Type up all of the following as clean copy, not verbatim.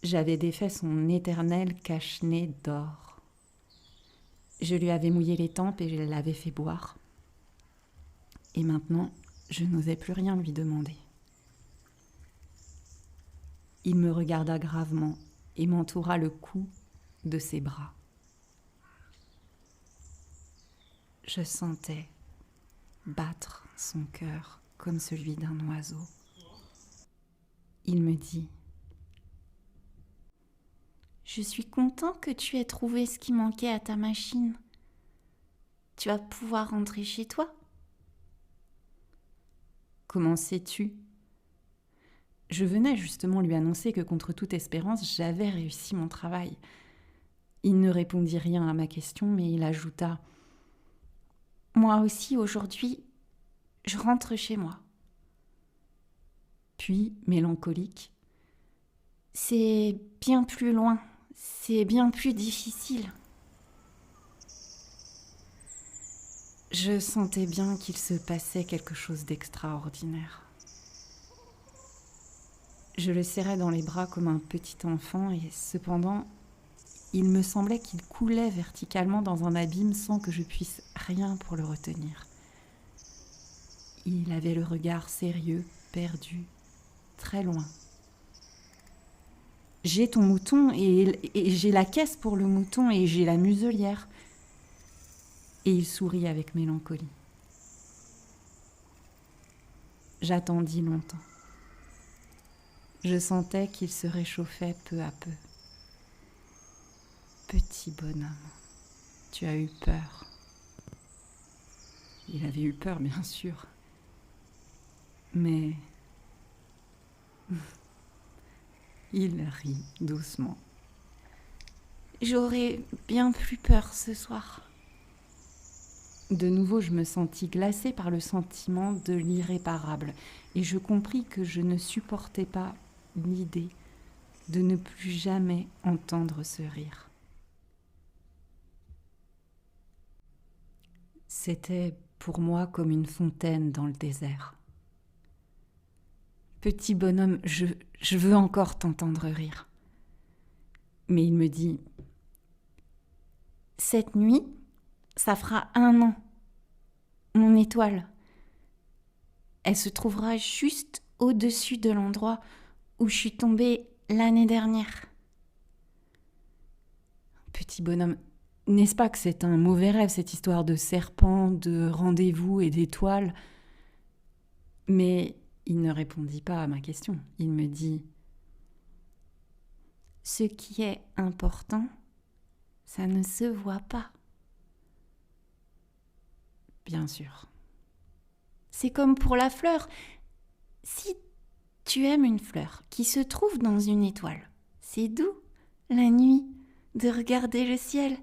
J'avais défait son éternel cache-nez d'or. Je lui avais mouillé les tempes et je l'avais fait boire. Et maintenant, je n'osais plus rien lui demander. Il me regarda gravement et m'entoura le cou de ses bras. Je sentais battre son cœur comme celui d'un oiseau. Il me dit: « Je suis content que tu aies trouvé ce qui manquait à ta machine. Tu vas pouvoir rentrer chez toi. » « Comment sais-tu ? » Je venais justement lui annoncer que contre toute espérance, j'avais réussi mon travail. Il ne répondit rien à ma question, mais il ajouta: « Moi aussi, aujourd'hui, je rentre chez moi. » Puis, mélancolique: « C'est bien plus loin, c'est bien plus difficile. » Je sentais bien qu'il se passait quelque chose d'extraordinaire. Je le serrais dans les bras comme un petit enfant et cependant, il me semblait qu'il coulait verticalement dans un abîme sans que je puisse rien pour le retenir. Il avait le regard sérieux, perdu, très loin. « J'ai ton mouton et j'ai la caisse pour le mouton et j'ai la muselière. » Et il sourit avec mélancolie. J'attendis longtemps. Je sentais qu'il se réchauffait peu à peu. « Petit bonhomme, tu as eu peur. » Il avait eu peur, bien sûr. Mais il rit doucement. « J'aurais bien plus peur ce soir. » De nouveau, je me sentis glacée par le sentiment de l'irréparable et je compris que je ne supportais pas l'idée de ne plus jamais entendre ce rire. C'était pour moi comme une fontaine dans le désert. « Petit bonhomme, je veux encore t'entendre rire. » Mais il me dit: « Cette nuit, ça fera 1 an. Mon étoile, elle se trouvera juste au-dessus de l'endroit où je suis tombée l'année dernière. » Petit bonhomme, n'est-ce pas que c'est un mauvais rêve, cette histoire de serpent, de rendez-vous et d'étoiles ? Mais il ne répondit pas à ma question. Il me dit: « Ce qui est important, ça ne se voit pas. » Bien sûr. C'est comme pour la fleur. Si tu aimes une fleur qui se trouve dans une étoile, c'est doux, la nuit, de regarder le ciel.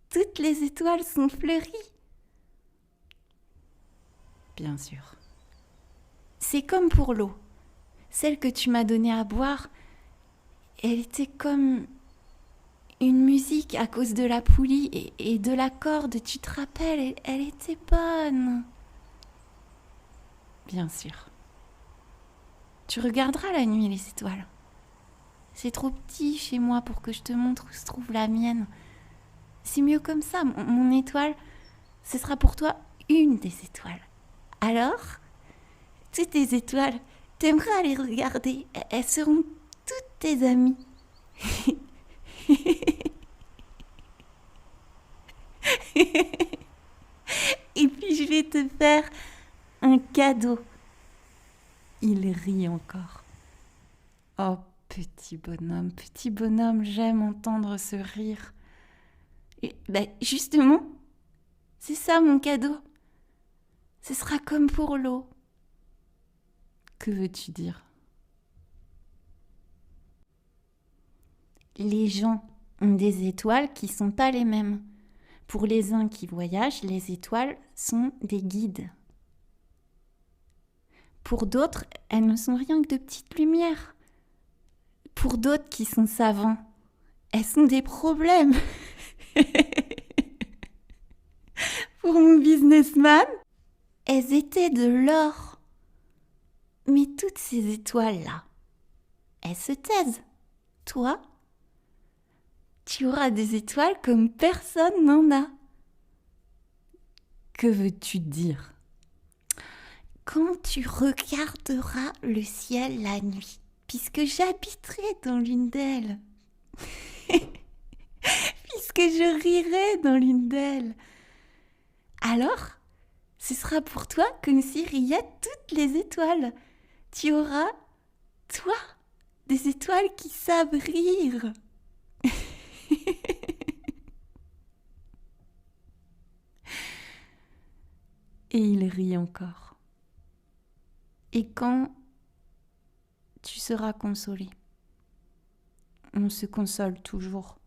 Toutes les étoiles sont fleuries. Bien sûr. C'est comme pour l'eau. Celle que tu m'as donnée à boire, elle était comme une musique à cause de la poulie et de la corde, tu te rappelles, elle était bonne. Bien sûr. Tu regarderas la nuit les étoiles. C'est trop petit chez moi pour que je te montre où se trouve la mienne. C'est mieux comme ça, mon étoile, ce sera pour toi une des étoiles. Alors, toutes tes étoiles, t'aimeras les regarder, elles seront toutes tes amies. Et puis je vais te faire un cadeau. Il rit encore. Oh, petit bonhomme, j'aime entendre ce rire. Et, justement, c'est ça mon cadeau. Ce sera comme pour l'eau. Que veux-tu dire ? Les gens ont des étoiles qui ne sont pas les mêmes. Pour les uns qui voyagent, les étoiles sont des guides. Pour d'autres, elles ne sont rien que de petites lumières. Pour d'autres qui sont savants, elles sont des problèmes. Pour mon businessman, elles étaient de l'or. Mais toutes ces étoiles-là, elles se taisent. toi, tu auras des étoiles comme personne n'en a. Que veux-tu dire? Quand tu regarderas le ciel la nuit, puisque j'habiterai dans l'une d'elles, puisque je rirai dans l'une d'elles, alors ce sera pour toi comme si riaient toutes les étoiles. Tu auras, toi, des étoiles qui savent rire. Et il rit encore. Et quand tu seras consolé, on se console toujours.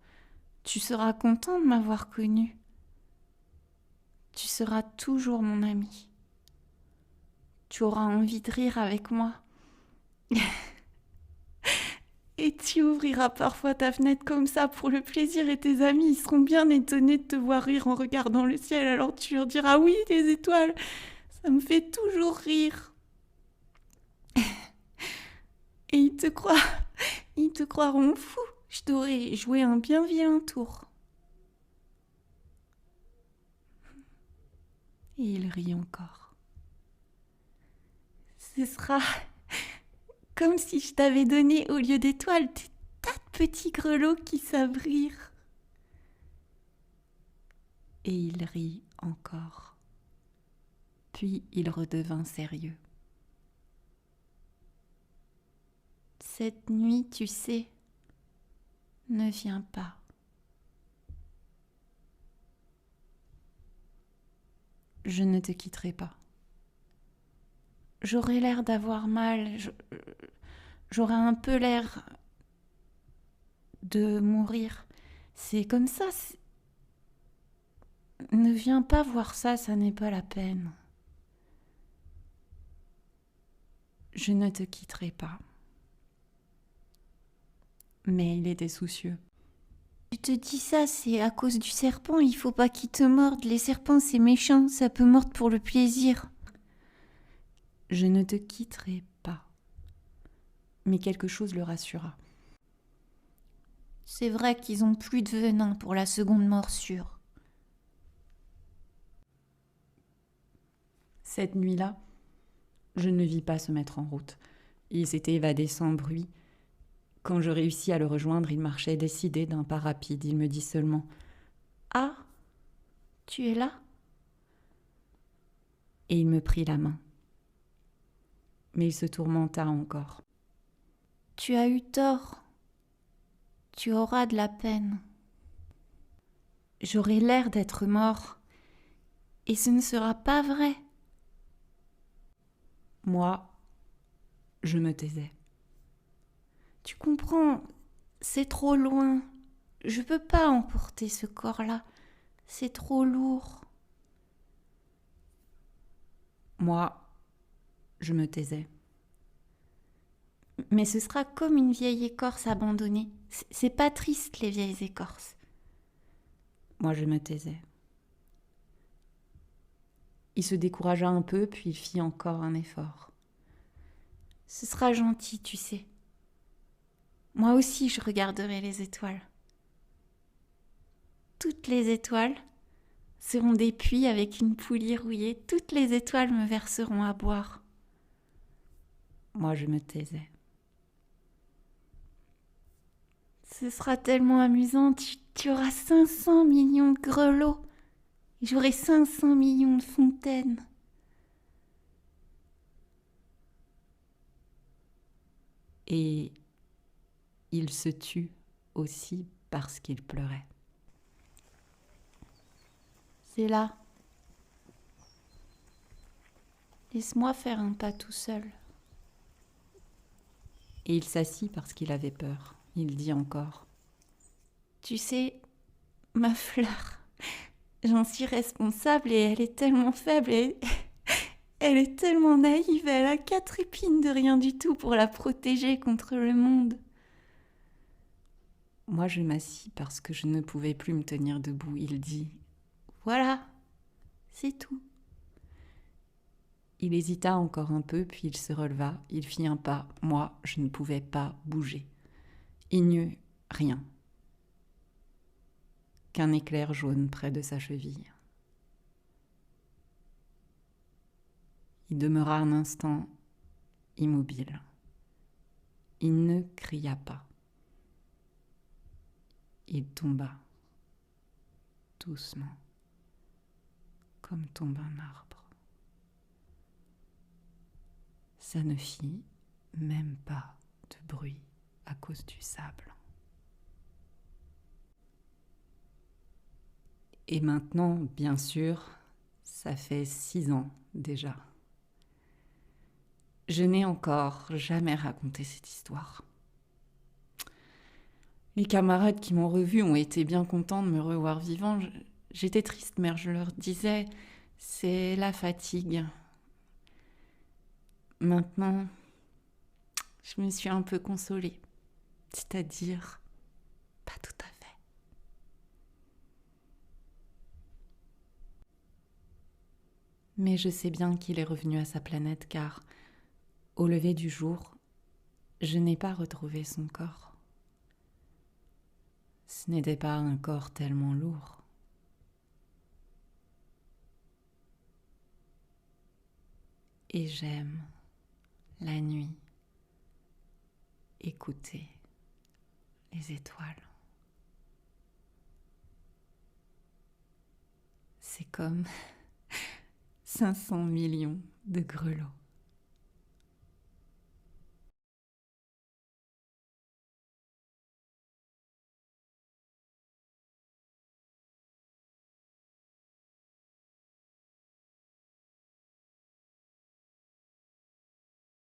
Tu seras content de m'avoir connu. Tu seras toujours mon ami. Tu auras envie de rire avec moi. Et tu ouvriras parfois ta fenêtre comme ça pour le plaisir et tes amis, ils seront bien étonnés de te voir rire en regardant le ciel. Alors tu leur diras oui, les étoiles, ça me fait toujours rire. Et ils te croiront fou. Je t'aurais joué un bien vilain tour. Et il rit encore. Ce sera comme si je t'avais donné au lieu d'étoiles des tas de petits grelots qui savent rire. Et il rit encore. Puis il redevint sérieux. Cette nuit, tu sais, ne viens pas. Je ne te quitterai pas. J'aurai l'air d'avoir mal, j'aurai un peu l'air de mourir. C'est comme ça. Ne viens pas voir ça, ça n'est pas la peine. Je ne te quitterai pas. Mais il était soucieux. Tu te dis ça, c'est à cause du serpent, il faut pas qu'il te morde. Les serpents, c'est méchant, ça peut mordre pour le plaisir. Je ne te quitterai pas. Mais quelque chose le rassura. C'est vrai qu'ils ont plus de venin pour la seconde morsure. Cette nuit-là, je ne vis pas se mettre en route. Il s'était évadé sans bruit. Quand je réussis à le rejoindre, il marchait décidé d'un pas rapide. Il me dit seulement « Ah, tu es là ?» Et il me prit la main. Mais il se tourmenta encore. « Tu as eu tort. Tu auras de la peine. J'aurai l'air d'être mort. Et ce ne sera pas vrai. » Moi, je me taisais. Tu comprends, c'est trop loin. Je peux pas emporter ce corps-là. C'est trop lourd. Moi, je me taisais. Mais ce sera comme une vieille écorce abandonnée. C'est pas triste, les vieilles écorces. Moi, je me taisais. Il se découragea un peu, puis il fit encore un effort. Ce sera gentil, tu sais. Moi aussi, je regarderai les étoiles. Toutes les étoiles seront des puits avec une poulie rouillée. Toutes les étoiles me verseront à boire. Moi, je me taisais. Ce sera tellement amusant. Tu auras 500 millions de grelots. Et j'aurai 500 millions de fontaines. Et il se tut aussi parce qu'il pleurait. C'est là. Laisse-moi faire un pas tout seul. Et il s'assit parce qu'il avait peur. Il dit encore. Tu sais, ma fleur, j'en suis responsable et elle est tellement faible et elle est tellement naïve, elle a 4 épines de rien du tout pour la protéger contre le monde. Moi, je m'assis parce que je ne pouvais plus me tenir debout. Il dit « Voilà, c'est tout. » Il hésita encore un peu, puis il se releva. Il fit un pas. Moi, je ne pouvais pas bouger. Il n'y eut Rien. Qu'un éclair jaune près de sa cheville. Il demeura un instant immobile. Il ne cria pas. Il tomba, doucement, comme tombe un arbre. Ça ne fit même pas de bruit à cause du sable. Et maintenant, bien sûr, ça fait 6 ans déjà. Je n'ai encore jamais raconté cette histoire. Les camarades qui m'ont revu ont été bien contents de me revoir vivant. J'étais triste, mais je leur disais, c'est la fatigue. Maintenant, je me suis un peu consolée. C'est-à-dire, pas tout à fait. Mais je sais bien qu'il est revenu à sa planète car, au lever du jour, je n'ai pas retrouvé son corps. Ce n'était pas un corps tellement lourd. Et j'aime, la nuit, écouter les étoiles. C'est comme 500 millions de grelots.